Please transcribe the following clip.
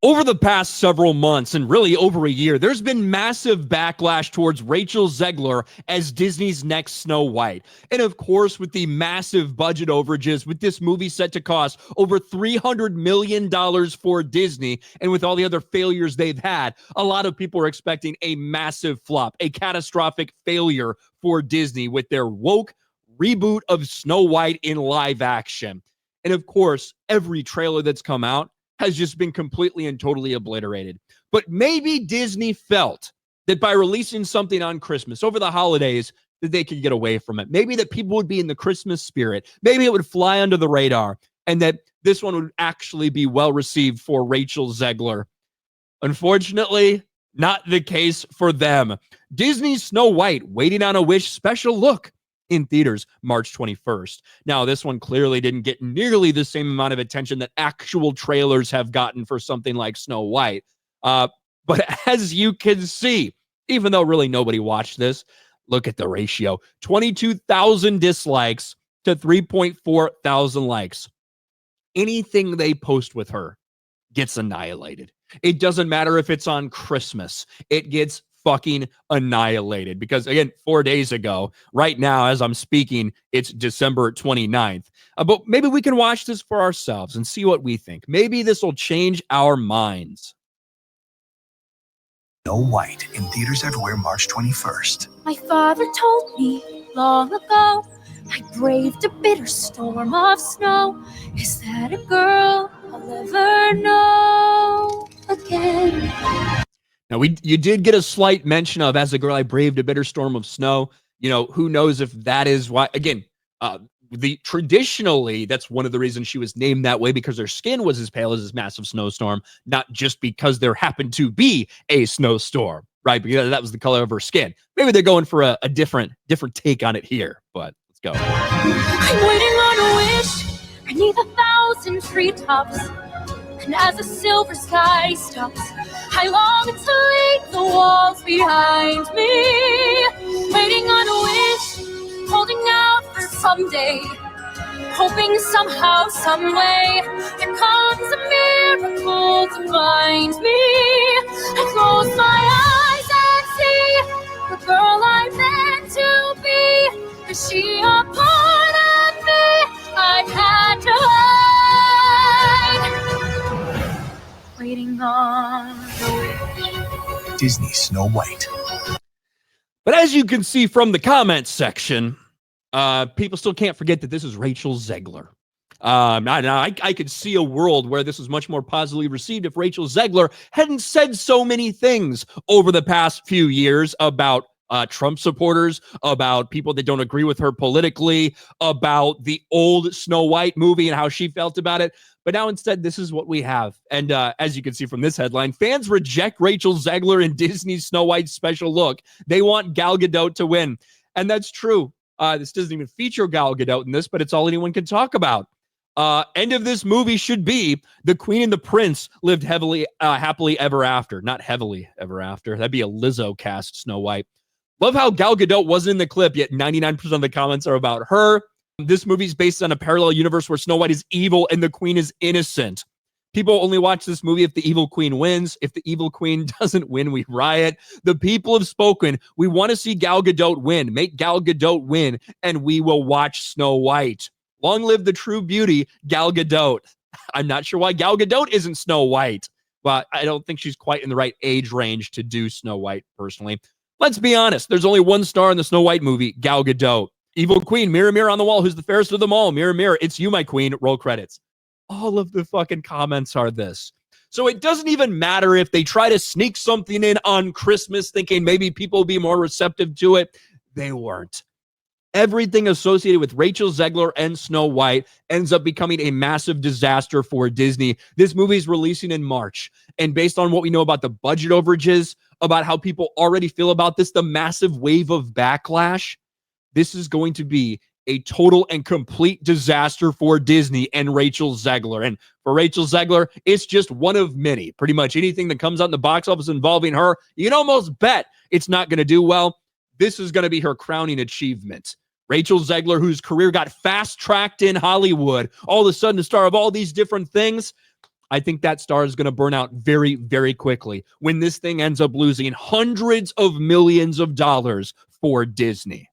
Over the past several months, and really over a year, there's been massive backlash towards Rachel Zegler as Disney's next Snow White. And of course, with the massive budget overages, with this movie set to cost over $300 million for Disney, and with all the other failures they've had, a lot of people are expecting a massive flop, a catastrophic failure for Disney with their woke reboot of Snow White in live action. And of course, every trailer that's come out has just been completely and totally obliterated. But maybe Disney felt that by releasing something on Christmas over the holidays, that they could get away from it. Maybe that people would be in the Christmas spirit. Maybe it would fly under the radar, and that this one would actually be well received for Rachel Zegler. Unfortunately, not the case for them. Disney's Snow White, Waiting on a Wish special look in theaters March 21st. Now, this one clearly didn't get nearly the same amount of attention that actual trailers have gotten for something like Snow White. But as you can see, even though really nobody watched this, look at the ratio. 22,000 dislikes to 3.4 thousand likes. Anything they post with her gets annihilated. It doesn't matter if it's on Christmas. It gets fucking annihilated because, again, 4 days ago, right now as I'm speaking, it's December 29th. But maybe we can watch this for ourselves and see what we think. Maybe this will change our minds. Snow White in theaters everywhere March 21st. My father told me long ago I braved a bitter storm of snow. Is that a girl I'll ever know again? Now, you did get a slight mention of, as a girl, I braved a bitter storm of snow. You know, who knows if that is why, again, traditionally, that's one of the reasons she was named that way, because her skin was as pale as this massive snowstorm, not just because there happened to be a snowstorm, right? Because that was the color of her skin. Maybe they're going for a different take on it here, but let's go. I'm waiting on a wish beneath 1,000 treetops. And as the silver sky stops, I long to leave the walls behind me. Waiting on a wish, holding out for someday, hoping somehow, some way, there comes a miracle to find me. I close my eyes and see the girl I'm meant to be. Is she a part of me I've had to hide? Waiting on a wish. Disney Snow White. But as you can see from the comments section, people still can't forget that this is Rachel Zegler. I could see a world where this was much more positively received if Rachel Zegler hadn't said so many things over the past few years about Trump supporters, about people that don't agree with her politically, about the old Snow White movie and how she felt about it. But now instead, this is what we have. And as you can see from this headline, fans reject Rachel Zegler in Disney's Snow White special look. They want Gal Gadot to win. And that's true. This doesn't even feature Gal Gadot in this, but it's all anyone can talk about. End of this movie should be the Queen and the Prince lived happily ever after. Not heavily ever after. That'd be a Lizzo cast Snow White. Love how Gal Gadot wasn't in the clip, yet 99% of the comments are about her. This movie's based on a parallel universe where Snow White is evil and the Queen is innocent. People only watch this movie if the evil queen wins. If the evil queen doesn't win, we riot. The people have spoken. We want to see Gal Gadot win. Make Gal Gadot win, and we will watch Snow White. Long live the true beauty, Gal Gadot. I'm not sure why Gal Gadot isn't Snow White, but I don't think she's quite in the right age range to do Snow White, personally. Let's be honest. There's only one star in the Snow White movie, Gal Gadot. Evil queen, mirror, mirror on the wall, who's the fairest of them all? Mirror, mirror, it's you, my queen. Roll credits. All of the fucking comments are this. So it doesn't even matter if they try to sneak something in on Christmas thinking maybe people will be more receptive to it. They weren't. Everything associated with Rachel Zegler and Snow White ends up becoming a massive disaster for Disney. This movie is releasing in March. And based on what we know about the budget overages, about how people already feel about this, the massive wave of backlash, this is going to be a total and complete disaster for Disney and Rachel Zegler. And for Rachel Zegler, it's just one of many. Pretty much anything that comes out in the box office involving her, you can almost bet it's not going to do well. This is going to be her crowning achievement. Rachel Zegler, whose career got fast-tracked in Hollywood, all of a sudden the star of all these different things, I think that star is going to burn out very, very quickly when this thing ends up losing hundreds of millions of dollars for Disney.